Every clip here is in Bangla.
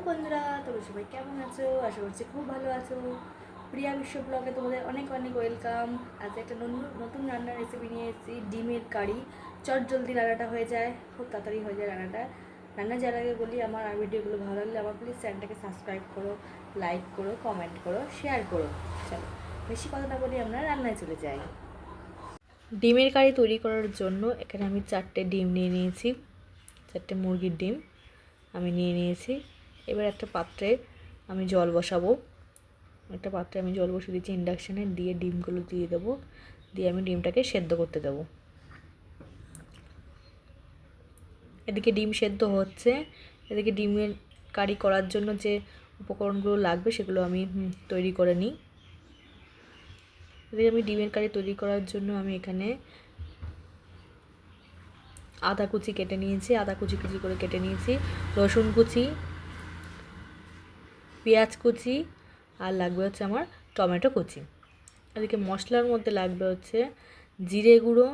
বন্ধুরা, তোমরা সবাই কেমন আছো? আশা করছি খুব ভালো আছো। প্রিয়া বিশ্ব ব্লগে তোমাদের অনেক অনেক ওয়েলকাম। আজ একটা নতুন রান্নার রেসিপি নিয়ে এসেছি, ডিমের কারি। চট জলদি রান্নাটা হয়ে যায়, খুব তাড়াতাড়ি হয়ে যায় রান্নাটা। রান্না যাওয়ার আগে বলি, আমার ভিডিওগুলো ভালো লাগলে আমার প্লিজ চ্যানেলটাকে সাবস্ক্রাইব করো, লাইক করো, কমেন্ট করো, শেয়ার করো। চলো বেশি কথা না বলি, আমরা রান্নায় চলে যাই। ডিমের কারি তৈরি করার জন্য এখানে আমি 4টে ডিম নিয়ে নিয়েছি, 4টে মুরগির ডিম আমি নিয়ে নিয়েছি। এবার একটা পাত্রে আমি জল বসাবো, জল বসিয়ে দিচ্ছি ইন্ডাকশানে, দিয়ে ডিমগুলো দিয়ে দেবো, দিয়ে আমি ডিমটাকে সেদ্ধ করতে দেবো। এদিকে ডিম সেদ্ধ হচ্ছে, এদিকে ডিমের কারি করার জন্য যে উপকরণগুলো লাগবে সেগুলো আমি তৈরি করে নিই। এদিকে আমি ডিমের কারি তৈরি করার জন্য আমি এখানে আদা কুচি কেটে নিয়েছি, আদা কুচি কুচি করে কেটে নিয়েছি, রসুন কুচি, পেঁয়াজ কুচি, আর লাগবে হচ্ছে আমার টমেটো কুচি। এদিকে মশলার মধ্যে লাগবে হচ্ছে জিরে গুঁড়ো,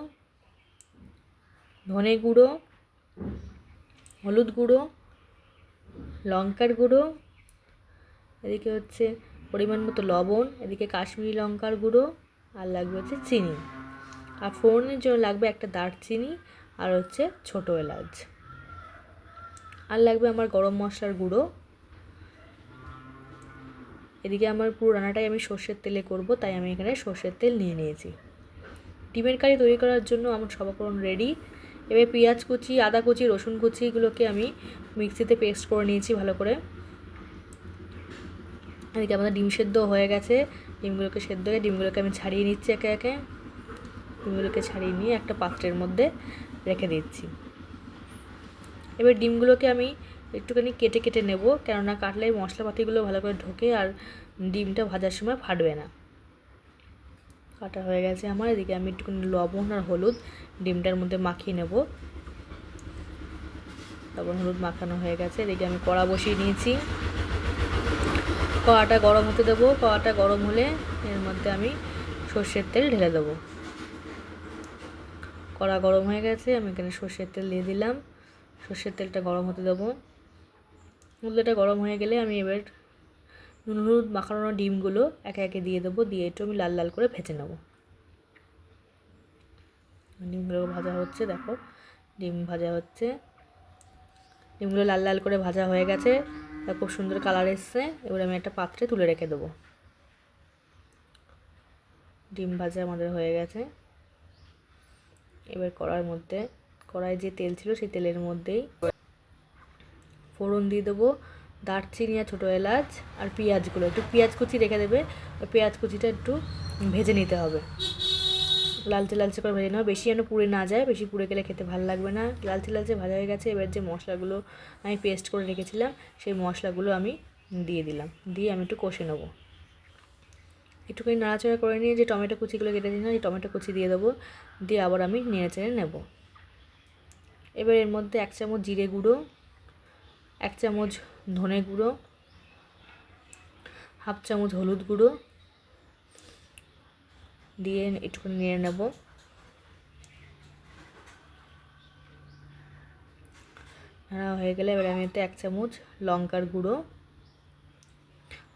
ধনে গুঁড়ো, হলুদ গুঁড়ো, লঙ্কার গুঁড়ো, এদিকে হচ্ছে পরিমাণ মতো লবণ, এদিকে কাশ্মীরি লঙ্কার গুঁড়ো, আর লাগবে হচ্ছে চিনি। আর ফোড়নের জন্য লাগবে একটা দারচিনি আর হচ্ছে ছোটো এলাচ। আর লাগবে আমার গরম মশলার গুঁড়ো। এদিকে আমার পুরো রান্নাটাই আমি সর্ষের তেলে করব, তাই আমি এখানে সর্ষের তেল নিয়ে নিয়েছি। ডিমের কারি তৈরি করার জন্য আমার সব উপকরণ রেডি। এবার পেঁয়াজ কুচি, আদা কুচি, রসুন কুচিগুলোকে আমি মিক্সিতে পেস্ট করে নিয়েছি ভালো করে। এদিকে আমাদের ডিম সেদ্ধ হয়ে গেছে, ডিমগুলোকে সেদ্ধ হয়ে ডিমগুলোকে আমি ছাড়িয়ে নিচ্ছি একে একে। ডিমগুলোকে ছাড়িয়ে নিয়ে একটা পাত্রের মধ্যে রেখে দিচ্ছি। এবার ডিমগুলোকে আমি একটুখানি কেটে কেটে নেব, কেননা কাটলে মশলাপাতিগুলো ভালো করে ঢোকে আর ডিমটা ভাজার সময় ফাটবে না। কাটা হয়ে গেছে আমার। এদিকে আমি একটুখানি লবণ আর হলুদ ডিমটার মধ্যে মাখিয়ে নেব। লবণ হলুদ মাখানো হয়ে গেছে। এদিকে আমি কড়া বসিয়ে নিয়েছি, কড়াটা গরম হতে দেবো। কড়াটা গরম হলে এর মধ্যে আমি সর্ষের তেল ঢেলে দেবো। কড়া গরম হয়ে গেছে, আমি এখানে সর্ষের তেল দিয়ে দিলাম। সর্ষের তেলটা গরম হতে দেবো। তেলটা গরম হয়ে গেলে আমি এবার নুন হলুদ মাখানো ডিমগুলো একে একে দিয়ে দেবো, দিয়ে একটু আমি লাল লাল করে ভেজে নেব। ডিমগুলো ভাজা হচ্ছে, দেখো ডিম ভাজা হচ্ছে। ডিমগুলো লাল লাল করে ভাজা হয়ে গেছে, খুব সুন্দর কালার এসছে। এবার আমি একটা পাত্রে তুলে রেখে দেবো। ডিম ভাজা আমাদের হয়ে গেছে। এবার কড়ায় যে তেল ছিল সেই তেলের মধ্যেই ফোড়ন দিয়ে দেবো, দারচিনি আর ছোটো এলাচ আর পেঁয়াজগুলো, একটু পেঁয়াজ কুচি রেখে দেবে। পেঁয়াজ কুচিটা একটু ভেজে নিতে হবে, লালচে লালচে করে ভেজে নেওয়া, বেশি যেন পুড়ে না যায়, বেশি পুড়ে গেলে খেতে ভালো লাগবে না। লালচে লালচে ভাজা হয়ে গেছে। এবার যে মশলাগুলো আমি পেস্ট করে রেখেছিলাম সেই মশলাগুলো আমি দিয়ে দিলাম, দিয়ে আমি একটু কষে নেবো। একটুখানি নাড়াচাড়া করে নিয়ে যে টমেটো কুচিগুলো কেটে দিলাম সেই টমেটো কুচি দিয়ে দেবো, দিয়ে আবার আমি নেড়ে চেড়ে নেব। এবার এর মধ্যে 1 চামচ জিরে গুঁড়ো, 1 চামচ ধনে গুঁড়ো, 1/2 চামচ হলুদ গুঁড়ো দিয়ে একটুখানি নেড়ে নেব। নাড়া হয়ে গেলে এবার আমি এতে 1 চামচ লঙ্কার গুঁড়ো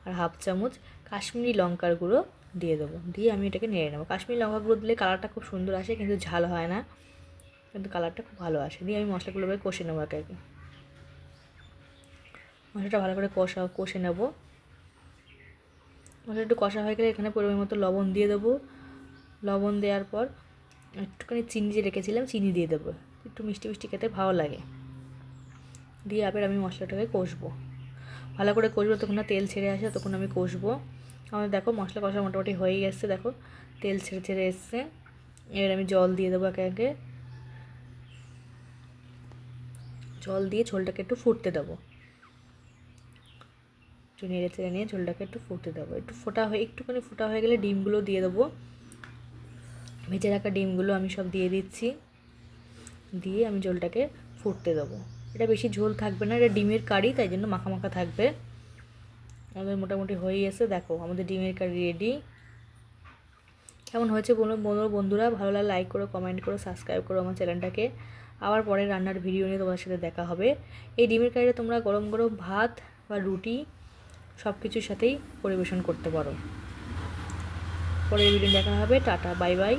আর 1/2 চামচ কাশ্মীরি লঙ্কার গুঁড়ো দিয়ে দেবো, দিয়ে আমি এটাকে নেড়ে নেবো। কাশ্মীরি লঙ্কার গুঁড়ো দিলে কালারটা খুব সুন্দর আসে, কিন্তু ঝাল হয় না, কিন্তু কালারটা খুব ভালো আসে। দিয়ে আমি মশলাগুলো এবার কষে নেবো একে একে। মশলাটা ভালো করে কষে নেব। মশলা একটু কষা হয়ে গেলে এখানে পরিমাণ মতো লবণ দিয়ে দেবো। লবণ দেওয়ার পর একটুখানি চিনি যে রেখেছিলাম চিনি দিয়ে দেবো, একটু মিষ্টি মিষ্টি খেতে ভালো লাগে। দিয়ে আবার আমি মশলাটাকে কষবো, ভালো করে কষবো, তখন না তেল ছেড়ে আসে, তখন আমি কষবো। আমাদের দেখো মশলা কষা মোটামুটি হয়েই এসছে, দেখো তেল ছেড়ে ছেড়ে এসছে। এবার আমি জল দিয়ে দেবো একে একে। জল দিয়ে ঝোলটাকে একটু ফুটতে দেবো, একটু নেড়ে চেড়ে নিয়ে ঝোলটাকে একটু ফুটতে দেবো। একটুখানি ফোটা হয়ে গেলে ডিমগুলো দিয়ে দেবো। ভেজে রাখা ডিমগুলো আমি সব দিয়ে দিচ্ছি, দিয়ে আমি ঝোলটাকে ফুটতে দেবো। এটা বেশি ঝোল থাকবে না, এটা ডিমের কারি, তাই জন্য মাখা মাখা থাকবে। আমাদের মোটামুটি হয়েই এসে, দেখো আমাদের ডিমের কারি রেডি। কেমন হয়েছে বন্ধুরা, ভালো লাগলে লাইক করো, কমেন্ট করো, সাবস্ক্রাইব করো আমার চ্যানেলটাকে। আবার পরে রান্নার ভিডিও নিয়ে তোমাদের সাথে দেখা হবে। এই ডিমের কারিটা তোমরা গরম গরম ভাত বা রুটি সব কিছুর সাথেই পরিবেশন করতে পারো। পরের ভিডিও দেখা হবে। Tata, bye bye.